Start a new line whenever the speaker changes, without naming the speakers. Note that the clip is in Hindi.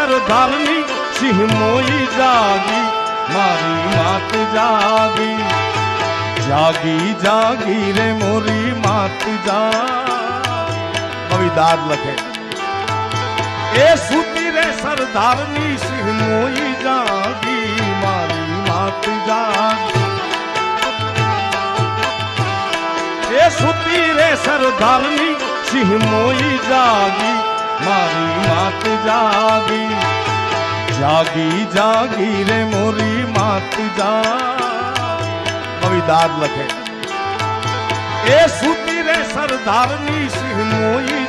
सरदारनी सिंह मोई जागी मारी मात जागी जागी जागी रे मोरी मात जागी। कविदार लखे ए सूती रे सरदारनी सिंह मोई जागी मारी मात जागी। ए सूती रे सरदारनी सिंह मोई जागी मारी मात जागी जागी जागी रे मोरी मात जागी। कविदार लखे ए सूती रे सरदारनी सिंह मोई